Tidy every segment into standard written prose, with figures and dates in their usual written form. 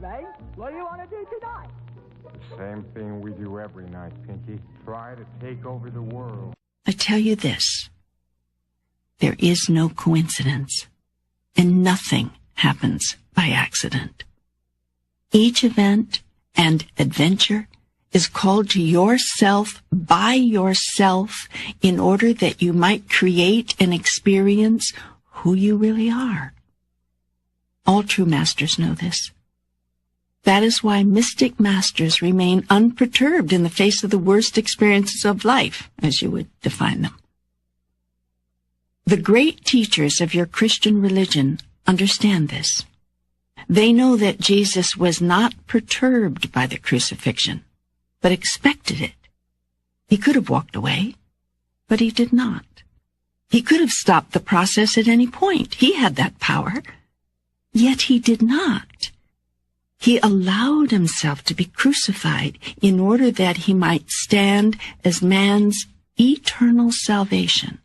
Ray. What do you want to do tonight? Same thing we do every night, Pinky. Try to take over the world. I tell you this. There is no coincidence, and nothing happens by accident. Each event and adventure is called to yourself by yourself in order that you might create and experience who you really are. All true masters know this. That is why mystic masters remain unperturbed in the face of the worst experiences of life, as you would define them. The great teachers of your Christian religion understand this. They know that Jesus was not perturbed by the crucifixion, but expected it. He could have walked away, but he did not. He could have stopped the process at any point. He had that power, yet he did not. He allowed himself to be crucified in order that he might stand as man's eternal salvation.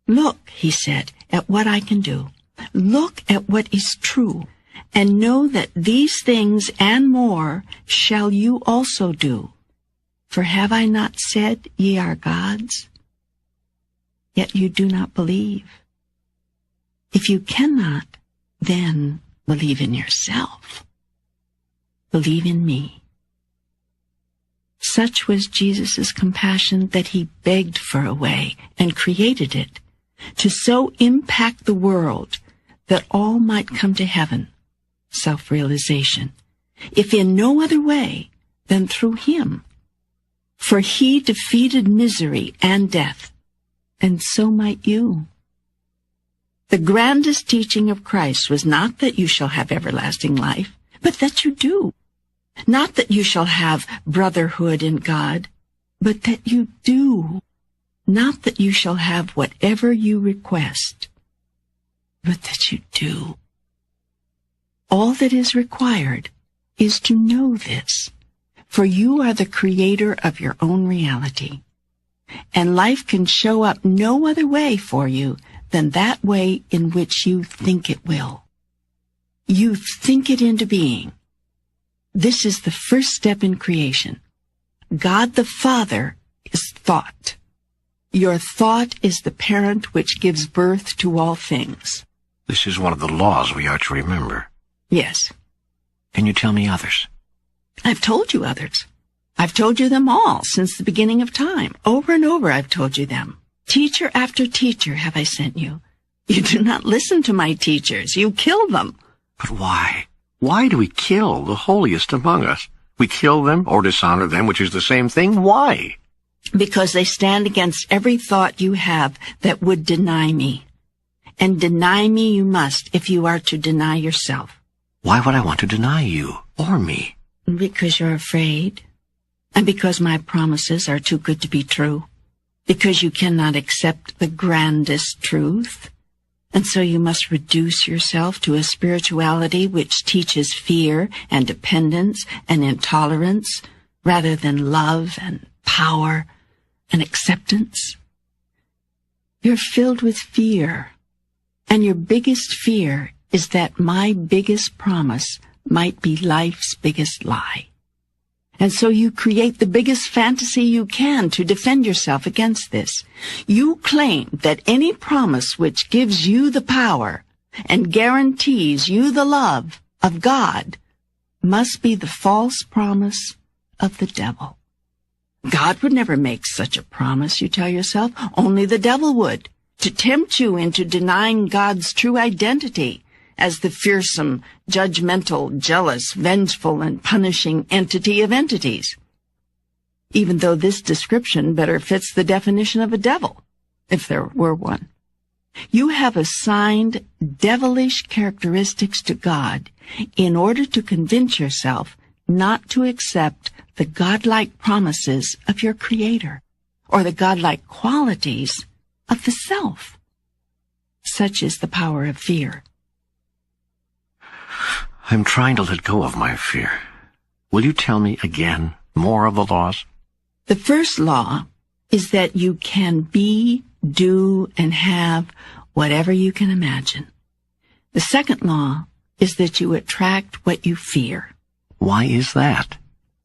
Look, he said, at what I can do. Look at what is true, and know that these things and more shall you also do. For have I not said, ye are gods? Yet you do not believe. If you cannot, then believe in yourself. Believe in me. Such was Jesus' compassion that he begged for a way and created it to so impact the world that all might come to heaven, self-realization, if in no other way than through him. For he defeated misery and death, and so might you. The grandest teaching of Christ was not that you shall have everlasting life, but that you do. Not that you shall have brotherhood in God, but that you do. Not that you shall have whatever you request, but that you do. All that is required is to know this, for you are the creator of your own reality, and life can show up no other way for you than that way in which you think it will. You think it into being. This is the first step in creation. God the Father is thought. Your thought is the parent which gives birth to all things. This is one of the laws we are to remember. Yes. Can you tell me others? I've told you others. I've told you them all since the beginning of time. Over and over I've told you them. Teacher after teacher have I sent you. You do not listen to my teachers. You kill them. But why? Why do we kill the holiest among us? We kill them or dishonor them, which is the same thing. Why? Because they stand against every thought you have that would deny me. And deny me you must if you are to deny yourself. Why would I want to deny you or me? Because you're afraid. And because my promises are too good to be true. Because you cannot accept the grandest truth. And so you must reduce yourself to a spirituality which teaches fear and dependence and intolerance rather than love and power and acceptance. You're filled with fear, and your biggest fear is that my biggest promise might be life's biggest lie. And so you create the biggest fantasy you can to defend yourself against this. You claim that any promise which gives you the power and guarantees you the love of God must be the false promise of the devil. God would never make such a promise, you tell yourself. Only the devil would, to tempt you into denying God's true identity as the fearsome, judgmental, jealous, vengeful, and punishing entity of entities. Even though this description better fits the definition of a devil, if there were one. You have assigned devilish characteristics to God in order to convince yourself not to accept the godlike promises of your Creator, or the godlike qualities of the self. Such is the power of fear. I'm trying to let go of my fear. Will you tell me again more of the laws? The first law is that you can be, do, and have whatever you can imagine. The second law is that you attract what you fear. Why is that?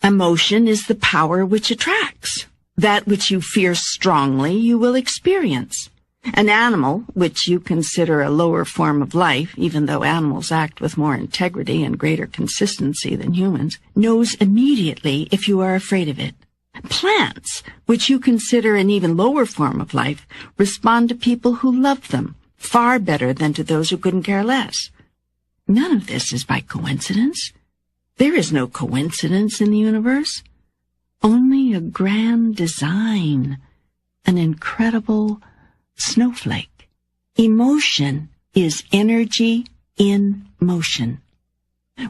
Emotion is the power which attracts. That which you fear strongly, you will experience. An animal, which you consider a lower form of life, even though animals act with more integrity and greater consistency than humans, knows immediately if you are afraid of it. Plants, which you consider an even lower form of life, respond to people who love them far better than to those who couldn't care less. None of this is by coincidence. There is no coincidence in the universe. Only a grand design, an incredible snowflake. Emotion is energy in motion.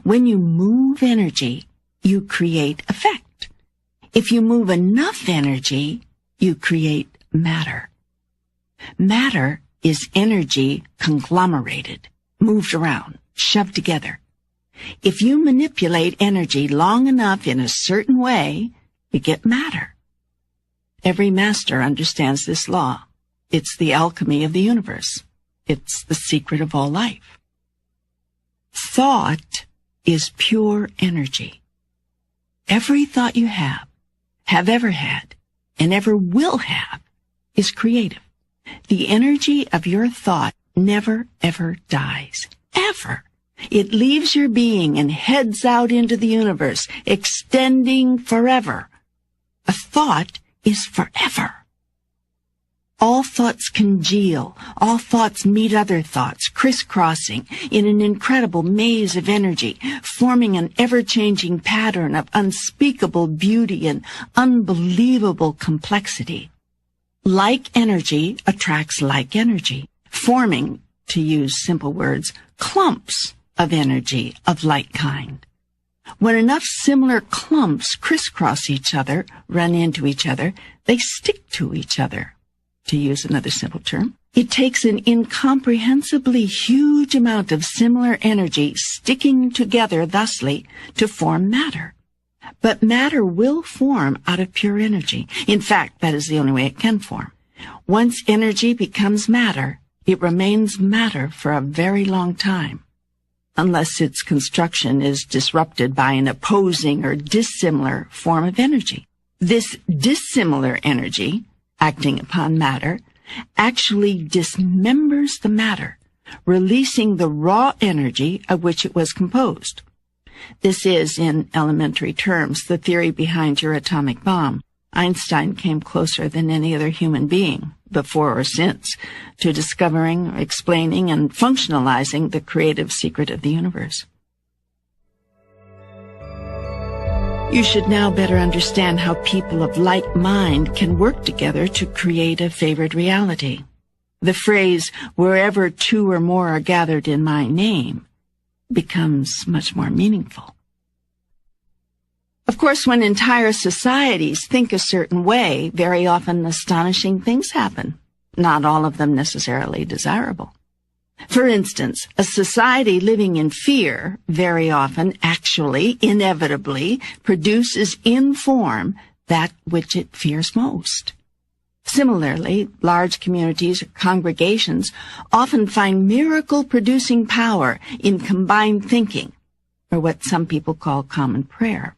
When you move energy, you create effect. If you move enough energy, you create matter. Matter is energy conglomerated, moved around, shoved together. If you manipulate energy long enough in a certain way, you get matter. Every master understands this law. It's the alchemy of the universe. It's the secret of all life. Thought is pure energy. Every thought you have ever had, and ever will have, is creative. The energy of your thought never, ever dies. Ever. It leaves your being and heads out into the universe, extending forever. A thought is forever. All thoughts congeal. All thoughts meet other thoughts, crisscrossing in an incredible maze of energy, forming an ever-changing pattern of unspeakable beauty and unbelievable complexity. Like energy attracts like energy, forming, to use simple words, clumps of energy of like kind. When enough similar clumps crisscross each other, run into each other, they stick to each other. To use another simple term, it takes an incomprehensibly huge amount of similar energy sticking together thusly to form matter. But matter will form out of pure energy. In fact, that is the only way it can form. Once energy becomes matter, it remains matter for a very long time, unless its construction is disrupted by an opposing or dissimilar form of energy. This dissimilar energy, acting upon matter, actually dismembers the matter, releasing the raw energy of which it was composed. This is, in elementary terms, the theory behind your atomic bomb. Einstein came closer than any other human being, before or since, to discovering, explaining, and functionalizing the creative secret of the universe. You should now better understand how people of like mind can work together to create a favored reality. The phrase, "wherever two or more are gathered in my name," becomes much more meaningful. Of course, when entire societies think a certain way, very often astonishing things happen, not all of them necessarily desirable. For instance, a society living in fear very often, actually, inevitably, produces in form that which it fears most. Similarly, large communities or congregations often find miracle-producing power in combined thinking, or what some people call common prayer.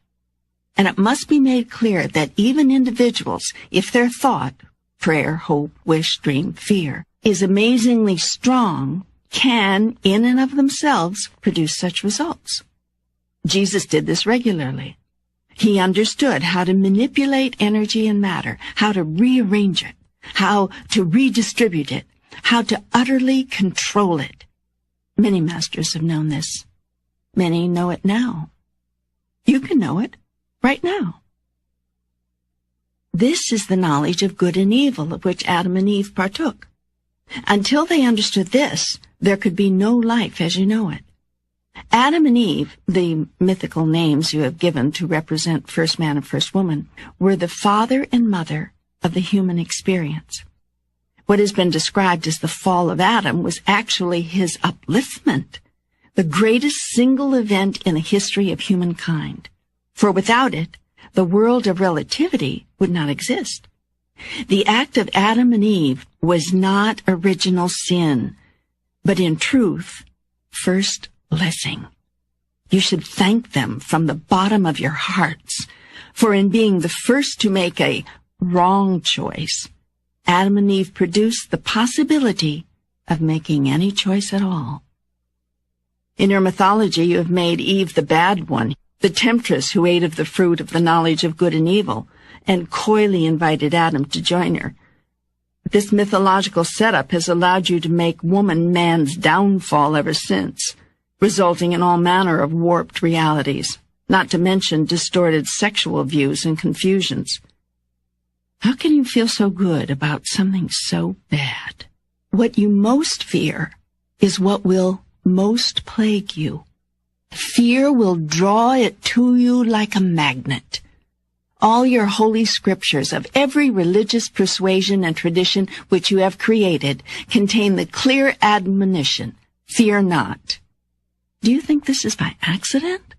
And it must be made clear that even individuals, if their thought, prayer, hope, wish, dream, fear, is amazingly strong, can, in and of themselves, produce such results. Jesus did this regularly. He understood how to manipulate energy and matter, how to rearrange it, how to redistribute it, how to utterly control it. Many masters have known this. Many know it now. You can know it right now. This is the knowledge of good and evil of which Adam and Eve partook. Until they understood this, there could be no life as you know it. Adam and Eve, the mythical names you have given to represent first man and first woman, were the father and mother of the human experience. What has been described as the fall of Adam was actually his upliftment, the greatest single event in the history of humankind. For without it, the world of relativity would not exist. The act of Adam and Eve was not original sin, but in truth, first blessing. You should thank them from the bottom of your hearts, for in being the first to make a wrong choice, Adam and Eve produced the possibility of making any choice at all. In your mythology, you have made Eve the bad one, the temptress who ate of the fruit of the knowledge of good and evil, and coyly invited Adam to join her. This mythological setup has allowed you to make woman man's downfall ever since, resulting in all manner of warped realities, not to mention distorted sexual views and confusions. How can you feel so good about something so bad? What you most fear is what will most plague you. Fear will draw it to you like a magnet. All your holy scriptures of every religious persuasion and tradition which you have created contain the clear admonition, fear not. Do you think this is by accident?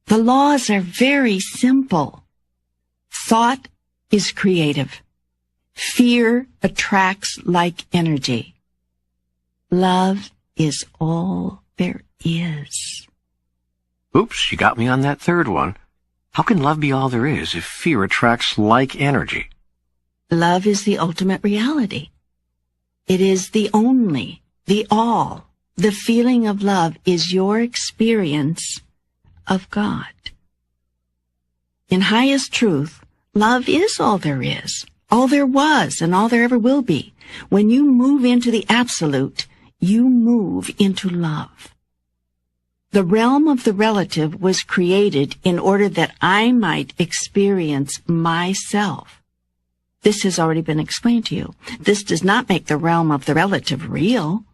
The laws are very simple. Thought is creative. Fear attracts like energy. Love is all there is. Oops, you got me on that third one. How can love be all there is if fear attracts like energy? Love is the ultimate reality. It is the only, the all. The feeling of love is your experience of God. In highest truth, love is all there is, all there was, and all there ever will be. When you move into the absolute, you move into love. The realm of the relative was created in order that I might experience myself. This has already been explained to you. This does not make the realm of the relative real.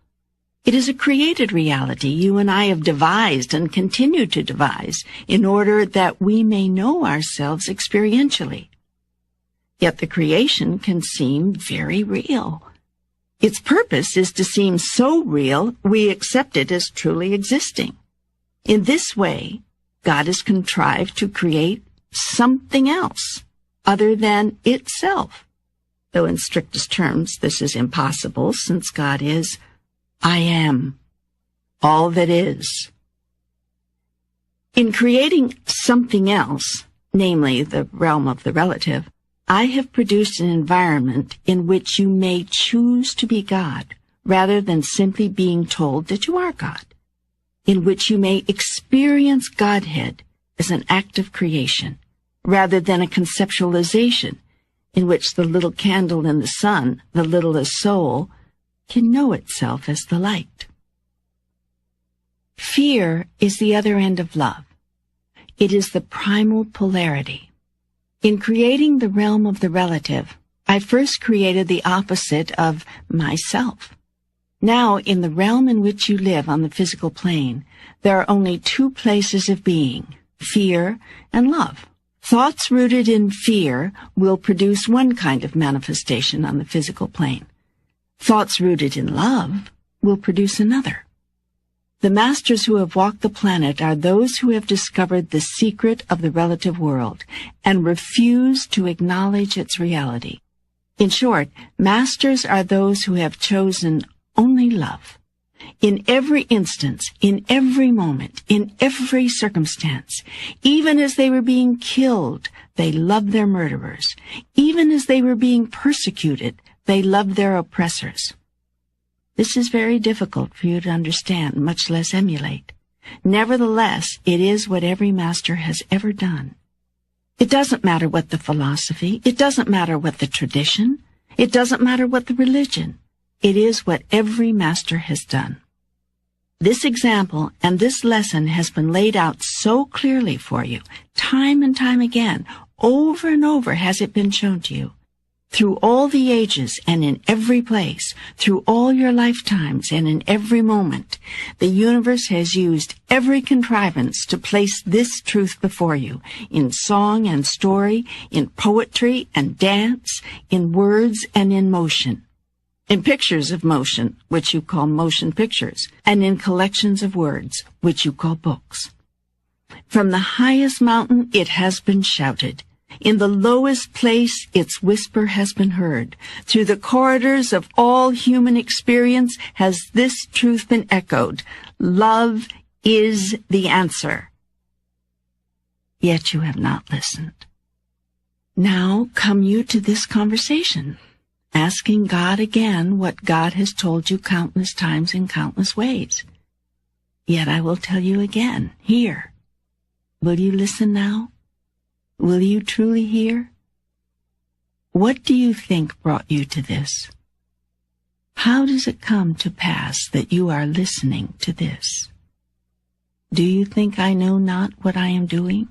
It is a created reality you and I have devised and continue to devise in order that we may know ourselves experientially. Yet the creation can seem very real. Its purpose is to seem so real we accept it as truly existing. In this way, God has contrived to create something else other than itself. Though in strictest terms, this is impossible since God is I am, all that is. In creating something else, namely the realm of the relative, I have produced an environment in which you may choose to be God rather than simply being told that you are God, in which you may experience Godhead as an act of creation rather than a conceptualization in which the little candle in the sun, the littlest soul, can know itself as the light. Fear is the other end of love. It is the primal polarity. In creating the realm of the relative, I first created the opposite of myself. Now, in the realm in which you live on the physical plane, there are only two places of being, fear and love. Thoughts rooted in fear will produce one kind of manifestation on the physical plane. Thoughts rooted in love will produce another. The masters who have walked the planet are those who have discovered the secret of the relative world and refuse to acknowledge its reality. In short, masters are those who have chosen only love. In every instance, in every moment, in every circumstance, even as they were being killed, they loved their murderers. Even as they were being persecuted, they loved their oppressors. This is very difficult for you to understand, much less emulate. Nevertheless, it is what every master has ever done. It doesn't matter what the philosophy, it doesn't matter what the tradition, it doesn't matter what the religion. It is what every master has done. This example and this lesson has been laid out so clearly for you, time and time again, over and over has it been shown to you. Through all the ages and in every place, through all your lifetimes and in every moment, the universe has used every contrivance to place this truth before you, in song and story, in poetry and dance, in words and in motion, in pictures of motion, which you call motion pictures, and in collections of words, which you call books. From the highest mountain it has been shouted, In the lowest place, its whisper has been heard. Through the corridors of all human experience has this truth been echoed. Love is the answer. Yet you have not listened. Now come you to this conversation, asking God again what God has told you countless times in countless ways. Yet I will tell you again, here. Will you listen now? Will you truly hear? What do you think brought you to this? How does it come to pass that you are listening to this? Do you think I know not what I am doing?